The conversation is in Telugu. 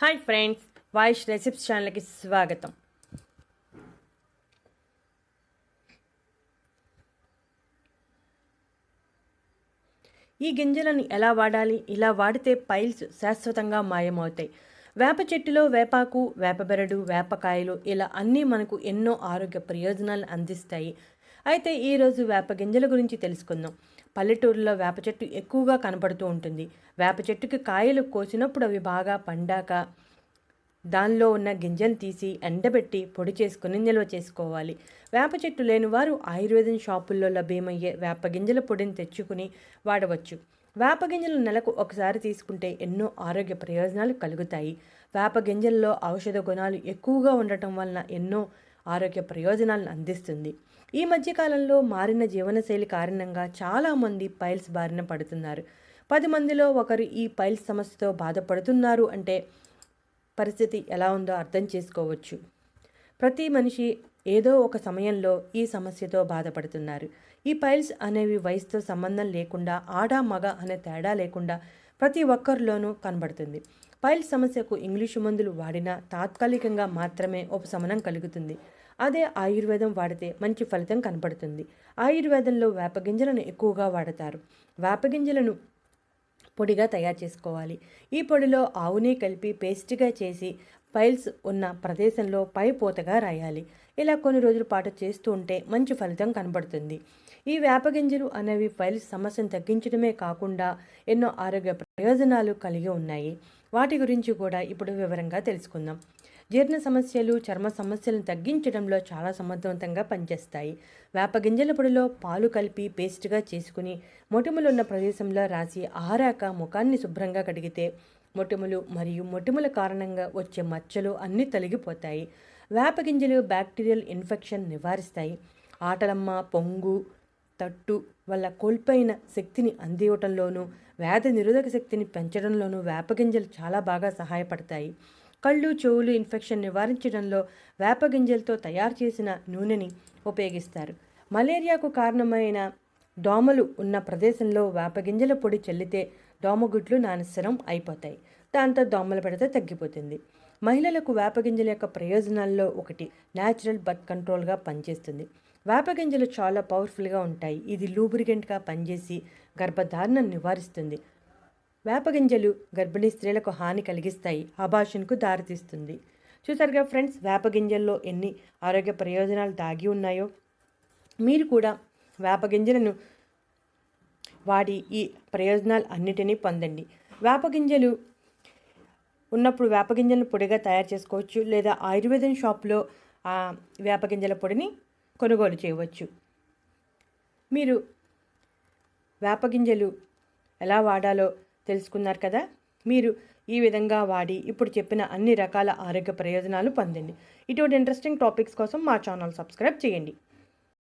హాయ్ ఫ్రెండ్స్, వాయిష్ రెసిప్స్ ఛానల్కి స్వాగతం. ఈ గింజలను ఎలా వాడాలి? ఇలా వాడితే పైల్స్ శాశ్వతంగా మాయమవుతాయి. వేప చెట్టులో వేపాకు, వేపబెరడు, వేపకాయలు ఇలా అన్నీ మనకు ఎన్నో ఆరోగ్య ప్రయోజనాలను అందిస్తాయి. అయితే ఈరోజు వేప గింజల గురించి తెలుసుకుందాం. పల్లెటూరులో వేప చెట్టు ఎక్కువగా కనపడుతూ ఉంటుంది. వేప చెట్టుకి కాయలు కోసినప్పుడు అవి బాగా పండాక దానిలో ఉన్న గింజలు తీసి ఎండబెట్టి పొడి చేసుకుని నిల్వ చేసుకోవాలి. వేప చెట్టు లేని వారు ఆయుర్వేదం షాపుల్లో లభ్యమయ్యే వేప గింజల పొడిని తెచ్చుకుని వాడవచ్చు. వేప గింజలు నెలకు ఒకసారి తీసుకుంటే ఎన్నో ఆరోగ్య ప్రయోజనాలు కలుగుతాయి. వేప గింజల్లో ఔషధ గుణాలు ఎక్కువగా ఉండటం వలన ఎన్నో ఆరోగ్య ప్రయోజనాలను అందిస్తుంది. ఈ మధ్యకాలంలో మారిన జీవనశైలి కారణంగా చాలామంది పైల్స్ బారిన పడుతున్నారు. 10 మందిలో ఒకరు ఈ పైల్స్ సమస్యతో బాధపడుతున్నారు అంటే పరిస్థితి ఎలా ఉందో అర్థం చేసుకోవచ్చు. ప్రతి మనిషి ఏదో ఒక సమయంలో ఈ సమస్యతో బాధపడుతున్నారు. ఈ పైల్స్ అనేవి వయసుతో సంబంధం లేకుండా, ఆడ మగ అనే తేడా లేకుండా ప్రతి ఒక్కరిలోనూ కనబడుతుంది. పైల్స్ సమస్యకు ఇంగ్లీషు మందులు వాడినా తాత్కాలికంగా మాత్రమే ఉపశమనం కలుగుతుంది. అదే ఆయుర్వేదం వాడితే మంచి ఫలితం కనపడుతుంది. ఆయుర్వేదంలో వేపగింజలను ఎక్కువగా వాడతారు. వేపగింజలను పొడిగా తయారు చేసుకోవాలి. ఈ పొడిలో ఆవుని కలిపి పేస్ట్గా చేసి పైల్స్ ఉన్న ప్రదేశంలో పై పూతగా రాయాలి. ఇలా కొన్ని రోజుల పాటు చేస్తూ ఉంటే మంచి ఫలితం కనబడుతుంది. ఈ వేపగింజలు అనేవి పైల్స్ సమస్యను తగ్గించడమే కాకుండా ఎన్నో ఆరోగ్య ప్రయోజనాలు కలిగి ఉన్నాయి. వాటి గురించి కూడా ఇప్పుడు వివరంగా తెలుసుకుందాం. జీర్ణ సమస్యలు, చర్మ సమస్యలను తగ్గించడంలో చాలా సమర్థవంతంగా పనిచేస్తాయి. వేపగింజల పొడిలో పాలు కలిపి పేస్ట్గా చేసుకుని మొటిమలున్న ప్రదేశంలో రాసి ఆరాక ముఖాన్ని శుభ్రంగా కడిగితే మొటిమలు మరియు మొటిమల కారణంగా వచ్చే మచ్చలు అన్నీ తొలగిపోతాయి. వేపగింజలు బ్యాక్టీరియల్ ఇన్ఫెక్షన్ నివారిస్తాయి. ఆటలమ్మ, పొంగు, తట్టు వల్ల కోల్పోయిన శక్తిని అందివ్వటంలోనూ, వ్యాధి నిరోధక శక్తిని పెంచడంలోనూ వేపగింజలు చాలా బాగా సహాయపడతాయి. కళ్ళు, చెవులు ఇన్ఫెక్షన్ నివారించడంలో వేపగింజలతో తయారు చేసిన నూనెని ఉపయోగిస్తారు. మలేరియాకు కారణమైన దోమలు ఉన్న ప్రదేశంలో వేపగింజల పొడి చల్లితే దోమగుడ్లు నానస్సరం అయిపోతాయి. దాంతో దోమల పెడత తగ్గిపోతుంది. మహిళలకు వేపగింజల యొక్క ప్రయోజనాల్లో ఒకటి న్యాచురల్ బర్త్ కంట్రోల్గా పనిచేస్తుంది. వేపగింజలు చాలా పవర్ఫుల్గా ఉంటాయి. ఇది లూబ్రికెంట్గా పనిచేసి గర్భధారణను నివారిస్తుంది. వేపగింజలు గర్భిణీ స్త్రీలకు హాని కలిగిస్తాయి, అబార్షన్కు దారితీస్తుంది. చూసారుగా ఫ్రెండ్స్, వేపగింజల్లో ఎన్ని ఆరోగ్య ప్రయోజనాలు దాగి ఉన్నాయో. మీరు కూడా వేపగింజలను వాడి ఈ ప్రయోజనాలు అన్నిటినీ పొందండి. వేపగింజలు ఉన్నప్పుడు వేపగింజలను పొడిగా తయారు చేసుకోవచ్చు, లేదా ఆయుర్వేదం షాప్లో వేపగింజల పొడిని కొనుగోలు చేయవచ్చు. మీరు వేపగింజలు ఎలా వాడాలో తెలుసుకున్నారు కదా. మీరు ఈ విధంగా వాడి ఇప్పుడు చెప్పిన అన్ని రకాల ఆరోగ్య ప్రయోజనాలు పొందండి. ఇటువంటి ఇంట్రెస్టింగ్ టాపిక్స్ కోసం మా ఛానల్ సబ్స్క్రైబ్ చేయండి.